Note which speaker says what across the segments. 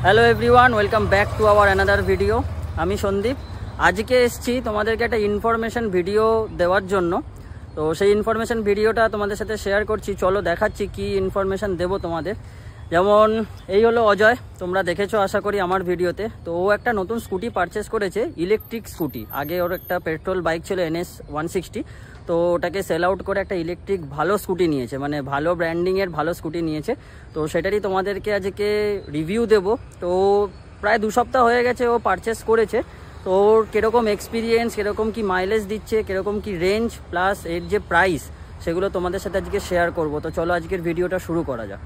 Speaker 1: Hello everyone, welcome back to our another video. আমি সন্দীপ। আজকে এসেছি তোমাদেরকে একটা ইনফরমেশন ভিডিও দেওয়ার জন্য। তো সেই ইনফরমেশন ভিডিওটা তোমাদের সাথে শেয়ার করছি। চলো দেখাচ্ছি কি ইনফরমেশন দেবো তোমাদের। যেমন এই হলো অজয়, তোমরা দেখেছো আশা করি আমার ভিডিওতে। তো ও একটা নতুন স্কুটি পারচেস করেছে, ইলেকট্রিক স্কুটি। আগে ওর একটা পেট্রোল বাইক ছিল NS 160, তো ওটাকে সেল আউট করে একটা ইলেকট্রিক ভালো স্কুটি নিয়েছে, মানে ভালো ব্র্যান্ডিংয়ের ভালো স্কুটি নিয়েছে। তো সেটারই তোমাদেরকে আজকে রিভিউ দেবো। তো প্রায় 2 সপ্তাহ হয়ে গেছে ও পারচেস করেছে। তো ওর কীরকম এক্সপিরিয়েন্স, কীরকম কি মাইলেজ দিচ্ছে, কীরকম কি রেঞ্জ, প্লাস এর যে প্রাইস, সেগুলো তোমাদের সাথে আজকে শেয়ার করব। তো চলো আজকের ভিডিওটা শুরু করা যাক।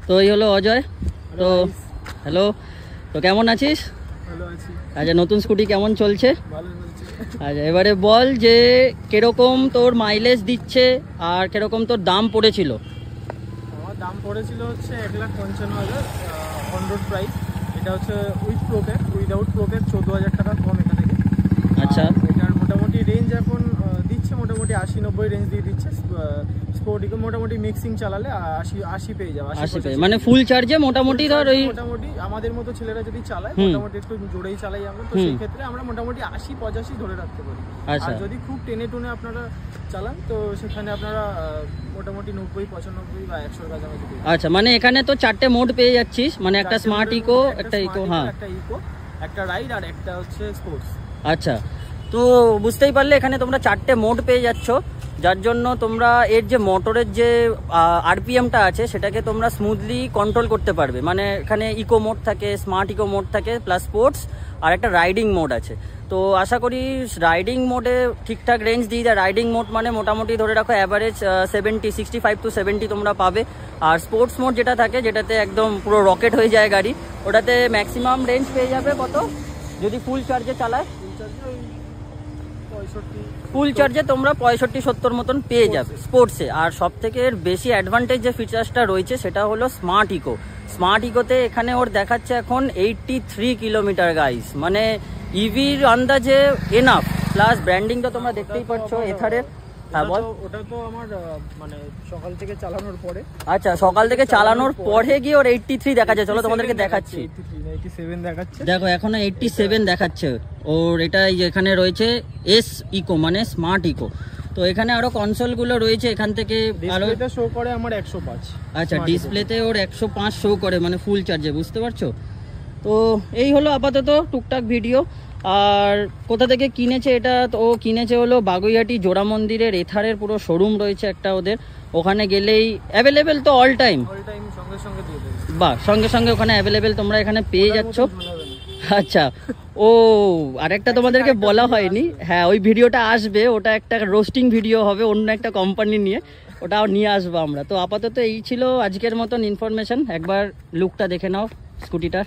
Speaker 1: তো এই হলো অজয়। তো হ্যালো, তো কেমন আছিস?
Speaker 2: ভালো আছি।
Speaker 1: আচ্ছা, নতুন স্কুটি কেমন চলছে?
Speaker 2: ভালো চলছে।
Speaker 1: আচ্ছা, এবারে বল যে কিরকম তোর মাইলেজ দিচ্ছে আর কিরকম তোর দাম পড়েছিল?
Speaker 2: আমার দাম পড়েছিল হচ্ছে 1,55,000 অন রোড প্রাইস। এটা হচ্ছে উইথ প্রোকেট, উইদাউট প্রোকেট 14,000 টাকা কম এখান থেকে।
Speaker 1: আচ্ছা,
Speaker 2: এটার মোটামুটি রেঞ্জ এখন দিচ্ছে মোটামুটি 80-90 রেঞ্জ দিয়ে দিচ্ছে। স্পোর্টিকে মোটামুটি মিক্সিং চালালে 80 পেয়ে যাবে।
Speaker 1: 80 পেয়ে মানে ফুল চার্জে মোটামুটি ধর ওই
Speaker 2: মোটামুটি আমাদের মতো ছেলেরা যদি চালায় মোটামুটি একটু জোরেই চালাই আমরা, তো সেই ক্ষেত্রে আমরা মোটামুটি 80-85 ধরে রাখতে পারি। আর যদি খুব টেনে টুনে আপনারা চালান তো সেখানে আপনারা মোটামুটি 90-95 বা 100 কাছাকাছি।
Speaker 1: আচ্ছা, মানে এখানে তো 4টে মোড পেয়ে যাচ্ছিস, মানে একটা স্মার্ট ইকো, একটা ইকো, হ্যাঁ
Speaker 2: একটা ইকো, একটা রাইড আর একটা হচ্ছে স্পোর্টস।
Speaker 1: আচ্ছা, তো বুঝতেই পারলে এখানে তোমরা 4টে মোড পেয়ে যাচ্ছ, যার জন্য তোমরা এর যে মোটরের যে আরপিএমটা আছে সেটাকে তোমরা স্মুথলি কন্ট্রোল করতে পারবে। মানে এখানে ইকো মোড থাকে, স্মার্ট ইকো মোড থাকে, প্লাস স্পোর্টস আর একটা রাইডিং মোড আছে। তো আশা করি রাইডিং মোডে ঠিকঠাক রেঞ্জ দিয়ে দেয়। রাইডিং মোড মানে মোটামুটি ধরে রাখো অ্যাভারেজ 65 to 70 তোমরা পাবে। আর স্পোর্টস মোড যেটা থাকে, যেটাতে একদম পুরো রকেট হয়ে যায় গাড়ি, ওটাতে ম্যাক্সিমাম রেঞ্জ পেয়ে যাবে কত যদি ফুল চার্জে চালায়? ফুল চার্জে তোমরা 65-70 মতন পেয়ে যাবে স্পোর্টসে। আর সব থেকে বেশি অ্যাডভান্টেজ যে ফিচার্সটা রয়েছে সেটা হলো স্মার্ট ইকো। স্মার্ট ইকোতে এখানে ওর দেখাচ্ছে এখন 83 কিলোমিটার গাইস, মানে ইভির আন্দাজে এনাফ। প্লাস ব্র্যান্ডিংটা তোমরা দেখতেই পাচ্ছ এথারের। হ্যাঁ বল।
Speaker 2: ওটা তো আমার মানে সকাল থেকে চালানোর পরে।
Speaker 1: আচ্ছা, সকাল থেকে চালানোর পরে গিয়ে ওর 83 দেখাচ্ছে। চলো তোমাদেরকে দেখাচ্ছি।
Speaker 2: 87 দেখাচ্ছে।
Speaker 1: দেখো এখনো 87 দেখাচ্ছে ওর। এটা এখানে রয়েছে এস ইকো, মানে স্মার্ট ইকো। তো এখানে আরো কনসোলগুলো রয়েছে, এখান থেকে
Speaker 2: ডিসপ্লেতে শো করে আমার 105।
Speaker 1: আচ্ছা, ডিসপ্লেতে ওর 105 শো করে, মানে ফুল চার্জে, বুঝতে পারছো? তো এই হলো আপাতত টুকটাক ভিডিও। আর কোথা থেকে কিনেছে এটা? তো ও কিনেছে হলো বাগুইহাটি জোড়া মন্দিরের এথারের পুরো শোরুম রয়েছে একটা ওদের। ওখানে গেলেই অ্যাভেলেবেল, তো অল টাইম
Speaker 2: সঙ্গে সঙ্গে দিয়ে দেবে।
Speaker 1: বাহ, সঙ্গে সঙ্গে ওখানে অ্যাভেলেবেল তোমরা এখানে পেয়ে যাচ্ছ। আচ্ছা, ও আরেকটা তোমাদেরকে বলা হয়নি, হ্যাঁ ওই ভিডিওটা আসবে, ওটা একটা রোস্টিং ভিডিও হবে অন্য একটা কোম্পানি নিয়ে, ওটাও নিয়ে আসবো আমরা। তো আপাতত এই ছিল আজকের মতন ইনফরমেশন। একবার লুকটা দেখে নাও স্কুটিটার।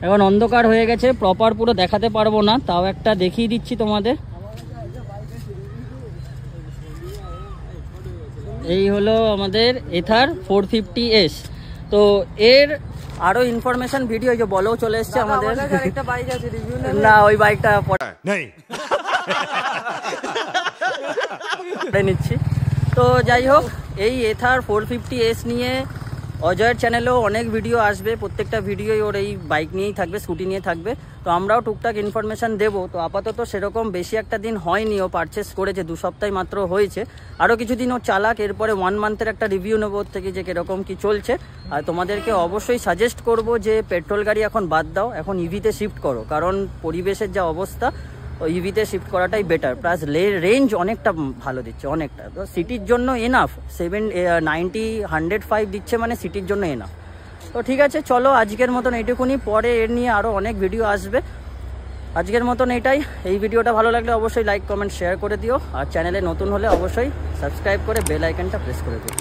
Speaker 1: এখন অন্ধকার হয়ে গেছে, প্রপার পুরো দেখাতে পারবো না, তাও একটা দেখিয়ে দিচ্ছি তোমাদের। এই হলো আমাদের এথার 450S। তো এর আরো ইনফরমেশন ভিডিও যে বলো চলে এসছে আমাদের। না, ওই বাইকটা পরে নিচ্ছি। তো যাই হোক, এই এথার 450S নিয়ে অজয়ের চ্যানেলেও অনেক ভিডিও আসবে। প্রত্যেকটা ভিডিওই ওর এই বাইক নিয়েই থাকবে, স্কুটি নিয়ে থাকবে। তো আমরাও টুকটাক ইনফরমেশান দেবো। তো আপাতত সেরকম বেশি একটা দিন হয়নি, ও পারচেস করেছে 2 সপ্তাহ মাত্র হয়েছে। আরও কিছুদিন ও চালাক, এরপরে 1 মান্থের একটা রিভিউ নেবো ওর থেকে যে কীরকম কী চলছে। আর তোমাদেরকে অবশ্যই সাজেস্ট করব যে পেট্রোল গাড়ি এখন বাদ দাও, এখন ইভিতে শিফট করো। কারণ পরিবেশের যা অবস্থা, ইভিতে শিফট করাটাই বেটার। প্লাস রেঞ্জ অনেকটা ভালো দিচ্ছে, অনেকটা। তো সিটির জন্য এনাফ, 90-105 দিচ্ছে, মানে সিটির জন্য এনাফ। তো ঠিক আছে, চলো আজকের মতন এইটুকুনি। পরে এর নিয়ে আরও অনেক ভিডিও আসবে। আজকের মতন এইটাই। এই ভিডিওটা ভালো লাগলে অবশ্যই লাইক, কমেন্ট, শেয়ার করে দিও। আর চ্যানেলে নতুন হলে অবশ্যই সাবস্ক্রাইব করে বেল আইকনটা প্রেস করে দিও।